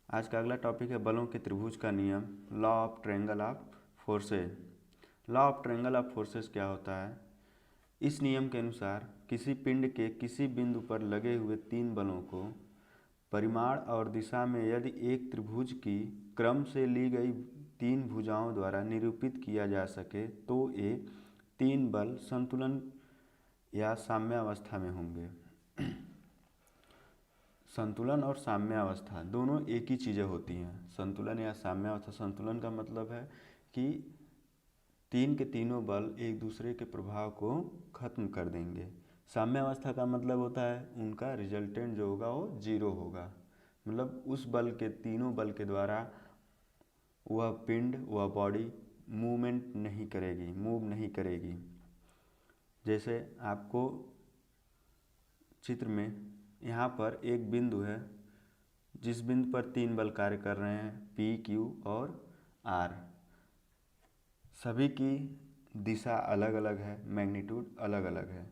आज का अगला टॉपिक है बलों के त्रिभुज का नियम, law of triangle of forces. Law of triangle of forces क्या होता है? इस नियम के अनुसार किसी पिंड के किसी बिंदु पर लगे हुए तीन बलों को परिमाण और दिशा में यदि एक त्रिभुज की क्रम से ली गई तीन भुजाओं द्वारा निरूपित किया जा सके तो ये तीन बल संतुलन या साम्यावस्था में होंगे। संतुलन और साम्यावस्था दोनों एक ही चीज़ें होती हैं। संतुलन या साम्यावस्था, संतुलन का मतलब है कि तीन के तीनों बल एक दूसरे के प्रभाव को खत्म कर देंगे। साम्यावस्था का मतलब होता है उनका रिजल्टेंट जो होगा वो जीरो होगा, मतलब उस बल के तीनों बल के द्वारा वह पिंड वह बॉडी मूवमेंट नहीं करेगी, मूव नहीं करेगी। जैसे आपको चित्र में यहाँ पर एक बिंदु है जिस बिंदु पर तीन बल कार्य कर रहे हैं, पी, क्यू और आर। सभी की दिशा अलग अलग है, मैग्नीट्यूड अलग अलग है।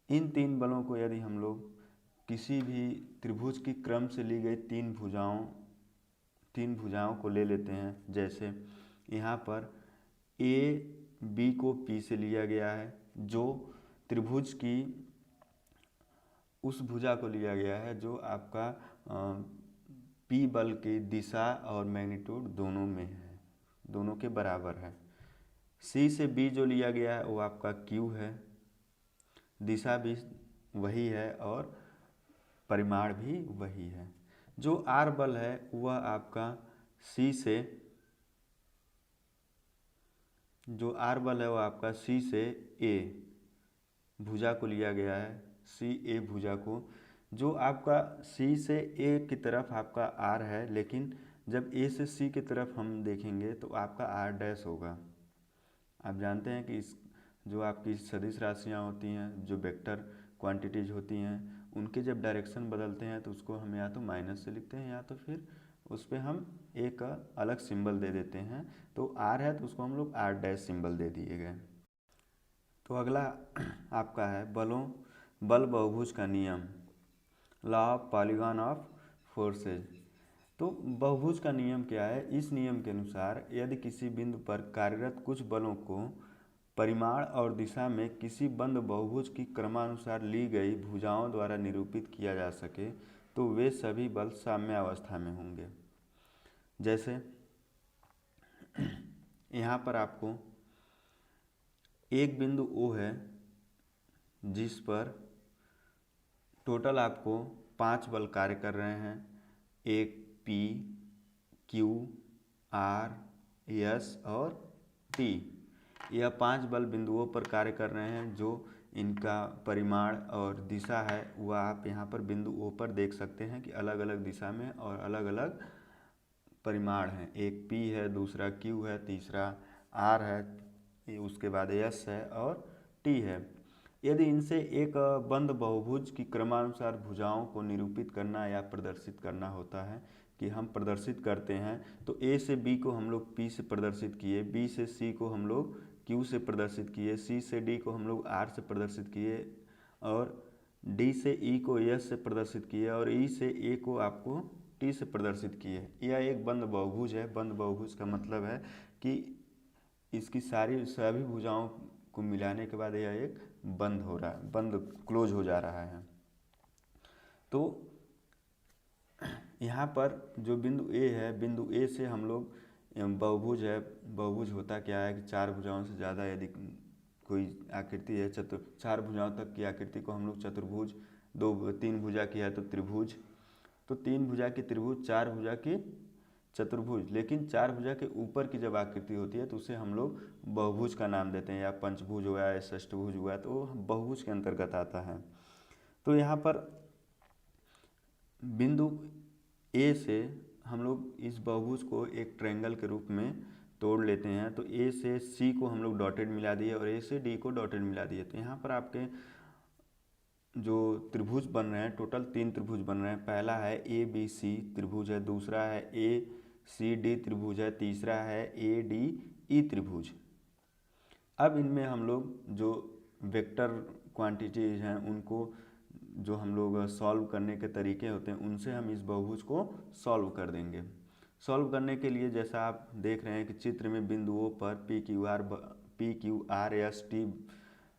इन तीन बलों को यदि हम लोग किसी भी त्रिभुज की क्रम से ली गई तीन भुजाओं को ले लेते हैं। जैसे यहाँ पर ए बी को पी से लिया गया है, जो त्रिभुज की उस भुजा को लिया गया है जो आपका पी बल की दिशा और मैग्नीट्यूड दोनों में है, दोनों के बराबर है। सी से बी जो लिया गया है वो आपका क्यू है, दिशा भी वही है और परिमाण भी वही है। जो आर बल है वह आपका सी से ए भुजा को लिया गया है, सी ए भुजा को, जो आपका सी से ए की तरफ आपका आर है, लेकिन जब ए से सी की तरफ हम देखेंगे तो आपका आर डैश होगा। आप जानते हैं कि इस जो आपकी सदिश राशियाँ होती हैं, जो वेक्टर क्वांटिटीज होती हैं, उनके जब डायरेक्शन बदलते हैं तो उसको हम या तो माइनस से लिखते हैं या तो फिर उस पर हम एक अलग सिंबल दे देते हैं। तो आर है तो उसको हम लोग आर डैश सिंबल दे दिए गए। तो अगला आपका है बल बहुभुज का नियम, law of polygon of forces. तो बहुभुज का नियम क्या है? इस नियम के अनुसार यदि किसी बिंदु पर कार्यरत कुछ बलों को परिमाण और दिशा में किसी बंद बहुभुज की क्रमानुसार ली गई भुजाओं द्वारा निरूपित किया जा सके तो वे सभी बल साम्यावस्था में होंगे। जैसे यहाँ पर आपको एक बिंदु O है जिस पर टोटल आपको 5 बल कार्य कर रहे हैं, एक P, Q, R, S और T। यह 5 बल बिंदुओं पर कार्य कर रहे हैं। जो इनका परिमाण और दिशा है वह आप यहाँ पर बिंदु O पर देख सकते हैं कि अलग अलग दिशा में और अलग अलग परिमाण हैं। एक P है, दूसरा Q है, तीसरा R है, उसके बाद S है और T है। यदि इनसे एक बंद बहुभुज की क्रमानुसार भुजाओं को निरूपित करना या प्रदर्शित करना होता है कि हम प्रदर्शित करते हैं, तो A से B को हम लोग P से प्रदर्शित किए, B से C को हम लोग Q से प्रदर्शित किए, C से D को हम लोग R से प्रदर्शित किए और D से E को S से प्रदर्शित किए और E से A को आपको T से प्रदर्शित किए। यह एक बंद बहुभुज है। बंद बहुभुज का मतलब है कि इसकी सभी भुजाओं को मिलाने के बाद यह एक बंद क्लोज हो जा रहा है। तो यहाँ पर जो बिंदु A है, बिंदु A से हम लोग बहुभुज है। बहुभुज होता क्या है कि 4 भुजाओं से ज़्यादा यदि कोई आकृति है, 4 भुजाओं तक की आकृति को हम लोग चतुर्भुज, 3 भुजा की है तो त्रिभुज, तो 3 भुजा की त्रिभुज, 4 भुजा की चतुर्भुज। लेकिन 4 भुजा के ऊपर की जब आकृति होती है तो उसे हम लोग बहुभुज का नाम देते हैं, या पंचभुज हुआ या षष्ठभुज हुआ तो बहुभुज के अंतर्गत आता है। तो यहाँ पर बिंदु A से हम लोग इस बहुभुज को एक ट्रायंगल के रूप में तोड़ लेते हैं। तो A से C को हम लोग डॉटेड मिला दिए और A से D को डॉटेड मिला दिए। तो यहाँ पर आपके जो त्रिभुज बन रहे हैं, टोटल 3 त्रिभुज बन रहे हैं। पहला है ABC त्रिभुज है, दूसरा है ACD त्रिभुज है, तीसरा है ADE त्रिभुज। अब इनमें हम लोग जो वेक्टर क्वांटिटीज हैं उनको जो हम लोग सॉल्व करने के तरीके होते हैं उनसे हम इस बहुभुज को सॉल्व कर देंगे। सॉल्व करने के लिए जैसा आप देख रहे हैं कि चित्र में बिंदुओं पर PQRST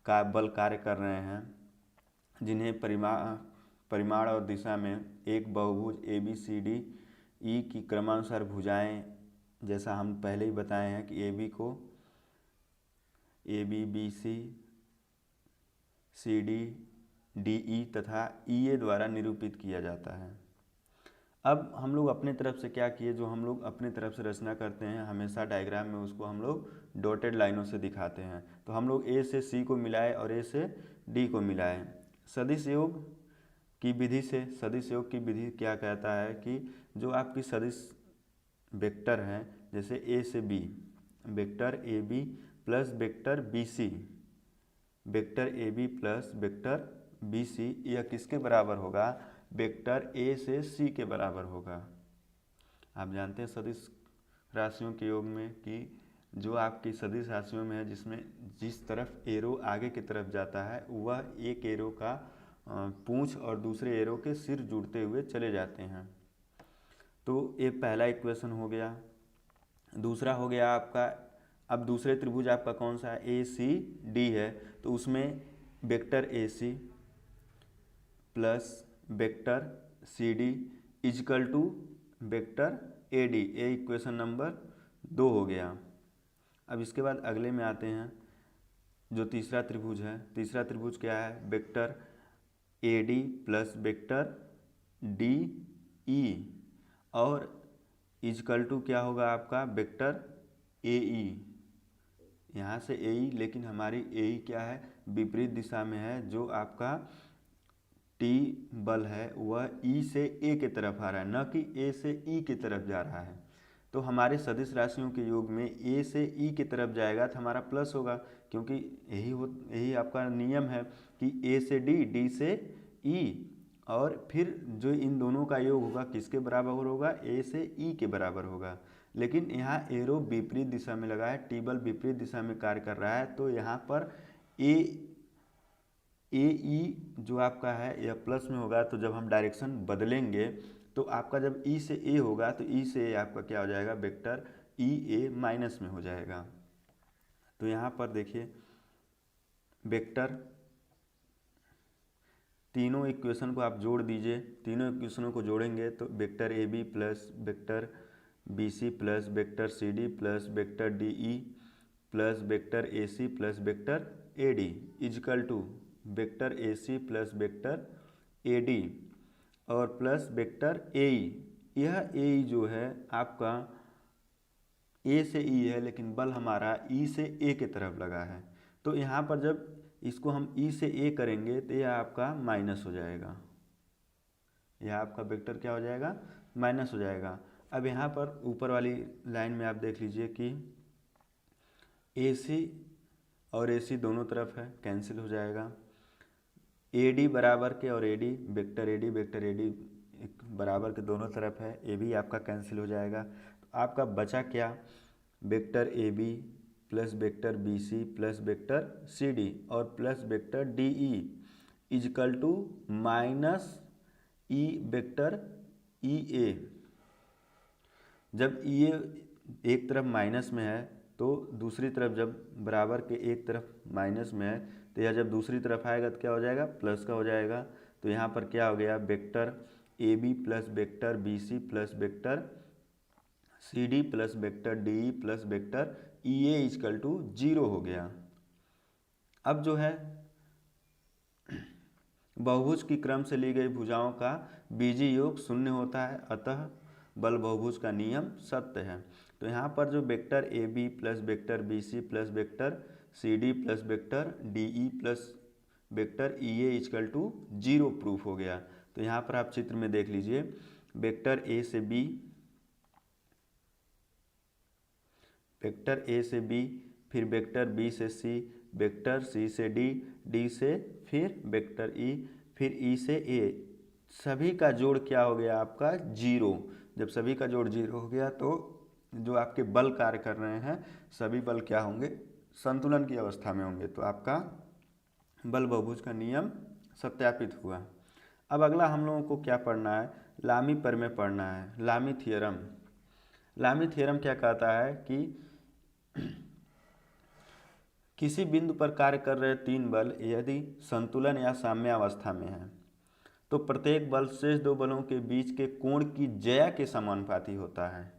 का बल कार्य कर रहे हैं, जिन्हें परिमाण और दिशा में एक बहुभुज ABCDE की क्रमानुसार भुजाएं, जैसा हम पहले ही बताए हैं कि AB को ABBC CD DE तथा EA द्वारा निरूपित किया जाता है। अब हम लोग अपने तरफ से क्या किए, जो हम लोग अपने तरफ से रचना करते हैं हमेशा डायग्राम में उसको हम लोग डॉटेड लाइनों से दिखाते हैं। तो हम लोग A से C को मिलाए और A से D को मिलाए। सदिश योग की विधि से, सदिश योग की विधि क्या कहता है कि जो आपकी सदिश वेक्टर हैं, जैसे A से B, vector AB plus vector BC, vector AB plus vector BC, यह किसके बराबर होगा? वेक्टर A से C के बराबर होगा। आप जानते हैं सदिश राशियों के योग में कि जो आपकी सदिश राशियों में है, जिसमें जिस तरफ एरो आगे की तरफ जाता है वह एक एरो का पूंछ और दूसरे एरो के सिर जुड़ते हुए चले जाते हैं। तो ये पहला इक्वेशन हो गया। दूसरा हो गया आपका, अब दूसरे त्रिभुज आपका कौन सा है? ACD है, तो उसमें vector AC plus vector CD is equal to vector AD, ये इक्वेशन नंबर 2 हो गया। अब इसके बाद अगले में आते हैं, जो तीसरा त्रिभुज है। तीसरा त्रिभुज क्या है? Vector AD plus vector DE और इजकल टू क्या होगा आपका? Vector AE। यहाँ से AE, लेकिन हमारी AE क्या है? विपरीत दिशा में है। जो आपका T बल है वह E से A की तरफ आ रहा है, न कि A से E की तरफ जा रहा है। तो हमारे सदिश राशियों के योग में A से E की तरफ जाएगा तो हमारा प्लस होगा, क्योंकि यही आपका नियम है कि A से D, D से E, और फिर जो इन दोनों का योग होगा किसके बराबर होगा? A से E के बराबर होगा। लेकिन यहाँ एरो विपरीत दिशा में लगा है, टी बल विपरीत दिशा में कार्य कर रहा है, तो यहाँ पर AE जो आपका है यह प्लस में होगा। तो जब हम डायरेक्शन बदलेंगे तो आपका जब E से A होगा तो E से A आपका क्या हो जाएगा? वेक्टर EA माइनस में हो जाएगा। तो यहाँ पर देखिए वेक्टर, तीनों इक्वेशन को आप जोड़ दीजिए। तीनों इक्वेशनों को जोड़ेंगे तो vector AB plus vector BC plus vector CD plus vector DE plus vector AC plus vector AD is equal to vector AC plus vector AD और प्लस वेक्टर AE। यह AE जो है आपका A से E है, लेकिन बल हमारा E से A की तरफ लगा है। तो यहाँ पर जब इसको हम E से A करेंगे तो यह आपका माइनस हो जाएगा। यह आपका वेक्टर क्या हो जाएगा? माइनस हो जाएगा। अब यहाँ पर ऊपर वाली लाइन में आप देख लीजिए कि AC और AC दोनों तरफ है, कैंसिल हो जाएगा। AD बराबर के और AD, वेक्टर AD बराबर के दोनों तरफ है, ये भी आपका कैंसिल हो जाएगा। तो आपका बचा क्या? Vector AB plus vector BC plus vector CD और plus vector DE is equal to minus E vector EA। जब EA एक तरफ माइनस में है तो दूसरी तरफ, जब बराबर के एक तरफ माइनस में है तो यह जब दूसरी तरफ आएगा तो क्या हो जाएगा? प्लस का हो जाएगा। तो यहाँ पर क्या हो गया? Vector AB plus vector BC plus vector CD plus vector DE plus vector EA is equal to 0 हो गया। अब जो है बहुभुज की क्रम से ली गई भुजाओं का बीजीय योग शून्य होता है, अतः बल बहुभुज का नियम सत्य है। तो यहाँ पर जो vector AB plus vector BC plus vector CD plus vector DE plus vector EA is equal to 0 proof हो गया। तो यहाँ पर आप चित्र में देख लीजिए, वेक्टर A से B, वेक्टर A से B, फिर वेक्टर B से C, वेक्टर C से D, D से फिर वेक्टर E, फिर E से A, सभी का जोड़ क्या हो गया आपका? 0। जब सभी का जोड़ 0 हो गया तो जो आपके बल कार्य कर रहे हैं सभी बल क्या होंगे? संतुलन की अवस्था में होंगे। तो आपका बल बहुभुज का नियम सत्यापित हुआ। अब अगला हम लोगों को क्या पढ़ना है, लामी प्रमेय पढ़ना है, लामी थ्योरम। लामी थ्योरम क्या कहता है कि किसी बिंदु पर कार्य कर रहे तीन बल यदि संतुलन या साम्यावस्था में है तो प्रत्येक बल शेष दो बलों के बीच के कोण की ज्या के समानुपाती होता है।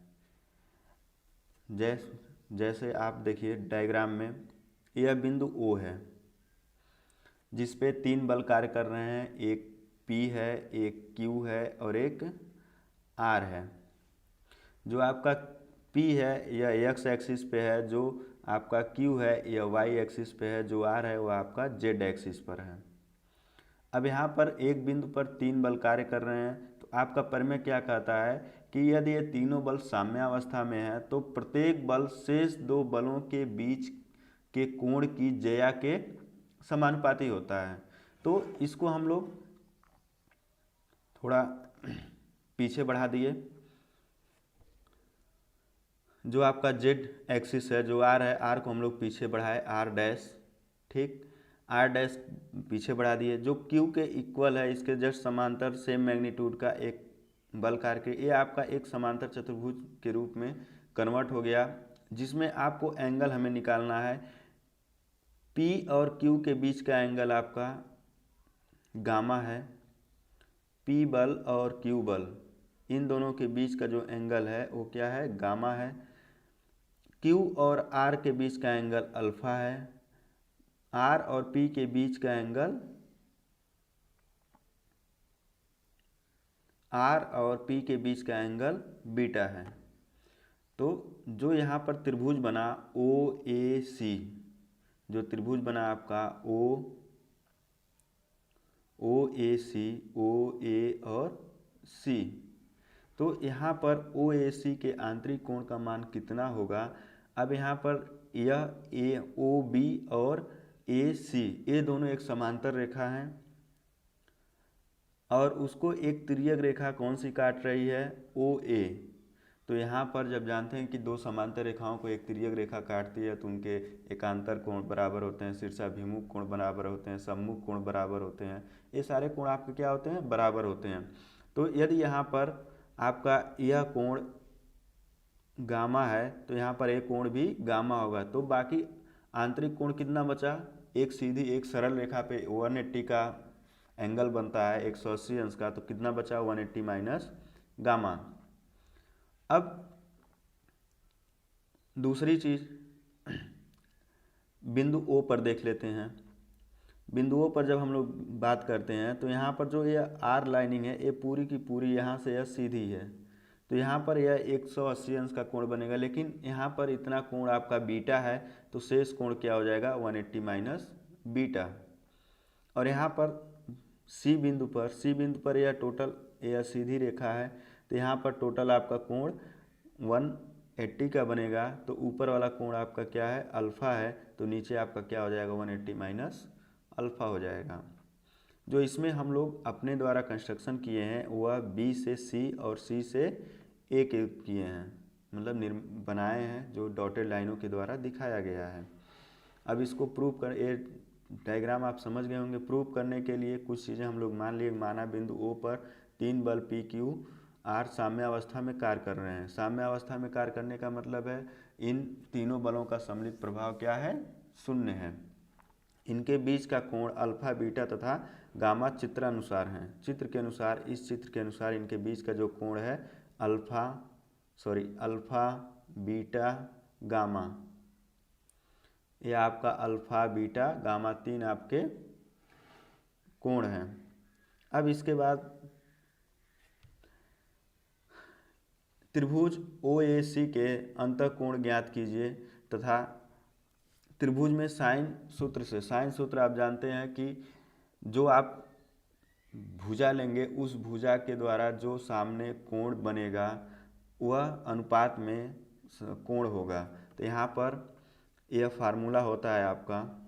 जैसे आप देखिए डायग्राम में, यह बिंदु O है जिस पे तीन बल कार्य कर रहे हैं, एक P है, एक Q है और एक R है। जो आपका P है यह x एक्सिस पे है, जो आपका Q है यह y एक्सिस पे है, जो R है वह आपका z एक्सिस पर है। अब यहाँ पर एक बिंदु पर तीन बल कार्य कर रहे हैं तो आपका प्रमेय क्या कहता है कि यदि ये तीनों बल साम्यावस्था में है तो प्रत्येक बल शेष दो बलों के बीच के कोण की ज्या के समानुपाती होता है। तो इसको हम लोग थोड़ा पीछे बढ़ा दिए। जो आपका z एक्सिस है, जो r है, r को हम लोग पीछे बढ़ाए, r डैश, ठीक, r डैश पीछे बढ़ा दिए। जो q के इक्वल है, इसके जस्ट समांतर सेम मैग्नीट्यूड का एक बल कार्य के, ये आपका एक समांतर चतुर्भुज के रूप में कन्वर्ट हो गया, जिसमें आपको एंगल हमें निकालना है। p और q के बीच का एंगल आपका गामा है। p बल और q बल, इन दोनों के बीच का जो एंगल है वो क्या है, गामा है। Q और R के बीच का एंगल अल्फा है। R और P के बीच का एंगल, R और P के बीच का एंगल बीटा है। तो जो यहाँ पर त्रिभुज बना OAC, जो त्रिभुज बना आपका OAC, OA और C, तो यहाँ पर OAC के आंतरिक कोण का मान कितना होगा। अब यहाँ पर यह OB और AC, ये दोनों एक समांतर रेखा हैं और उसको एक तिर्यक रेखा कौन सी काट रही है, OA। तो यहाँ पर जब जानते हैं कि दो समांतर रेखाओं को एक तिर्यक रेखा काटती है तो उनके एकांतर कोण बराबर होते हैं, शीर्षाभिमुख कोण बराबर होते हैं, सम्मुख कोण बराबर होते हैं, ये सारे कोण आपके क्या होते हैं, बराबर होते हैं। तो यदि यहाँ पर आपका यह कोण गामा है तो यहाँ पर एक कोण भी गामा होगा। तो बाकी आंतरिक कोण कितना बचा, एक सीधी एक सरल रेखा पे 180 का एंगल बनता है, 180 अंश का, तो कितना बचा, 180 माइनस गामा। अब दूसरी चीज बिंदु O पर देख लेते हैं। बिंदुओं पर जब हम लोग बात करते हैं तो यहाँ पर जो ये R लाइनिंग है ये पूरी की पूरी यहाँ से यह सीधी है, तो यहाँ पर यह 180 अंश का कोण बनेगा। लेकिन यहाँ पर इतना कोण आपका बीटा है तो शेष कोण क्या हो जाएगा, 180 माइनस बीटा। और यहाँ पर C बिंदु पर यह टोटल, यह सीधी रेखा है तो यहाँ पर टोटल आपका कोण 180 का बनेगा। तो ऊपर वाला कोण आपका क्या है, अल्फा है, तो नीचे आपका क्या हो जाएगा, 180 माइनस अल्फा हो जाएगा। जो इसमें हम लोग अपने द्वारा कंस्ट्रक्शन किए हैं वह B से C और C से A के किए हैं, मतलब बनाए हैं, जो डॉटेड लाइनों के द्वारा दिखाया गया है। अब इसको प्रूव कर, ये डायग्राम आप समझ गए होंगे। प्रूव करने के लिए कुछ चीज़ें हम लोग मान लिए, माना बिंदु O पर तीन बल P Q R साम्यावस्था में कार्य कर रहे हैं। साम्यावस्था में कार्य करने का मतलब है इन तीनों बलों का सम्मिलित प्रभाव क्या है, शून्य है। इनके बीच का कोण अल्फा, बीटा तथा गामा चित्रानुसार हैं। चित्र के अनुसार, इस चित्र के अनुसार इनके बीच का जो कोण है अल्फा बीटा गामा, ये आपका अल्फा बीटा गामा तीन आपके कोण हैं। अब इसके बाद त्रिभुज OAC के अंतःकोण ज्ञात कीजिए तथा त्रिभुज में साइन सूत्र आप जानते हैं कि जो आप भुजा लेंगे उस भुजा के द्वारा जो सामने कोण बनेगा वह अनुपात में कोण होगा। तो यहाँ पर यह फार्मूला होता है आपका,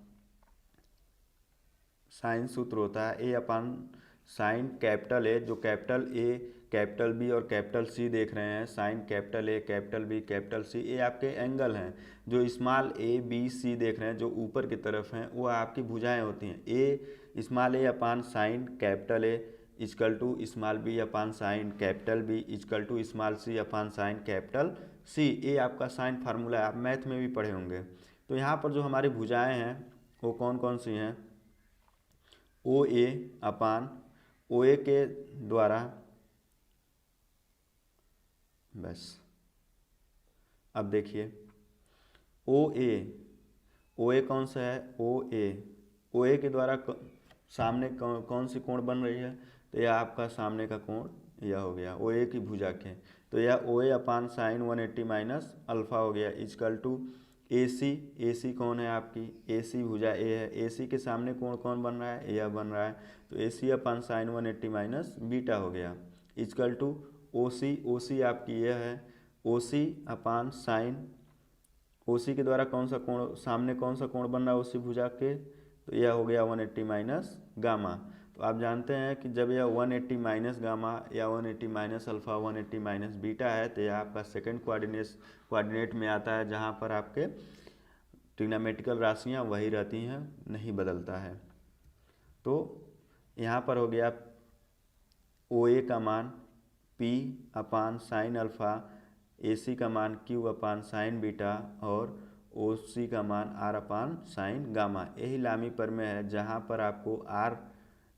साइन सूत्र होता है A upon sine capital A, जो कैपिटल A, कैपिटल B और कैपिटल C देख रहे हैं, sine capital A, capital B, capital C, ये आपके एंगल हैं। जो स्मॉल A, B, C देख रहे हैं जो ऊपर की तरफ हैं वो आपकी भुजाएं होती हैं। Small A upon sine capital A, is equal to small B upon sine capital B is equal to small C upon sine capital C. ये आपका साइन फार्मूला है, आप मैथ में भी पढ़े होंगे। तो यहाँ पर जो हमारी भुजाएं हैं वो कौन कौन सी हैं, ओ ए अपान ओ ए के द्वारा, बस अब देखिए ओ ए कौन सा है, ओ ए के द्वारा सामने कौन सी कोण बन रही है, तो यह आपका सामने का कोण यह हो गया ओ ए की भुजा के। तो यह ओ ए अपान साइन 180 माइनस अल्फा हो गया इजकल टू ए सी कौन है आपकी, ए सी भुजा ए है, ए सी के सामने कोण कौन बन रहा है, यह बन रहा है। तो ए सी अपान साइन 180 माइनस बीटा हो गया इजकल टू ओ सी आपकी यह है, ओ सी अपान साइन, ओ सी के द्वारा कौन सा कोण सामने कौन सा कोण बन रहा है ओ सी भुजा के, तो यह हो गया 180 माइनस गामा। तो आप जानते हैं कि जब यह 180 माइनस गामा या 180 माइनस अल्फ़ा 180 माइनस बीटा है तो यह आपका सेकंड कोऑर्डिनेट में आता है, जहां पर आपके ट्रिग्नोमेट्रिकल राशियां वही रहती हैं, नहीं बदलता है। तो यहाँ पर हो गया ओ ए का मान P अपान साइन अल्फ़ा, ए सी का मान Q अपान साइन बीटा और ओ सी का मान R अपान साइन गामा। यही लामी प्रमेय है, जहाँ पर आपको R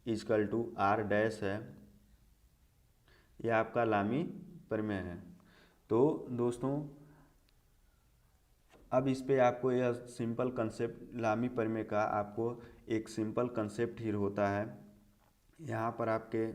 is equal to R dash है, यह आपका लामी प्रमेय है। तो दोस्तों अब इस पे आपको यह सिंपल कंसेप्ट लामी प्रमेय का आपको एक सिंपल कंसेप्ट ही होता है। यहाँ पर आपके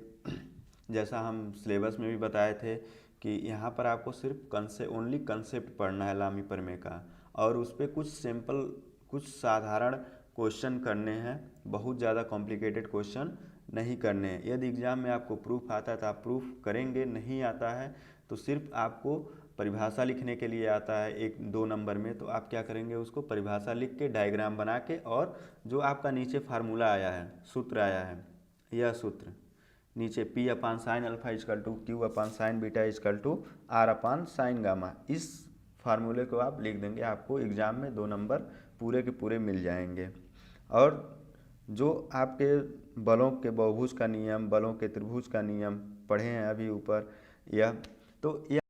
जैसा हम सिलेबस में भी बताए थे कि यहाँ पर आपको सिर्फ ओनली कंसेप्ट पढ़ना है लामी प्रमेय का, और उस पर कुछ सिंपल कुछ साधारण क्वेश्चन करने हैं, बहुत ज़्यादा कॉम्प्लिकेटेड क्वेश्चन नहीं करने हैं। यदि एग्ज़ाम में आपको प्रूफ आता है तो आप प्रूफ करेंगे, नहीं आता है तो सिर्फ आपको परिभाषा लिखने के लिए आता है 1-2 नंबर में, तो आप क्या करेंगे उसको परिभाषा लिख के डायग्राम बना के, और जो आपका नीचे फार्मूला आया है, सूत्र आया है, यह सूत्र नीचे P upon sine alpha is equal to Q upon sine beta is equal to R upon sine gamma, इस फार्मूले को आप लिख देंगे, आपको एग्ज़ाम में 2 नंबर पूरे के पूरे मिल जाएंगे। और जो आपके बलों के बहुभुज का नियम, बलों के त्रिभुज का नियम पढ़े हैं अभी ऊपर, यह तो यह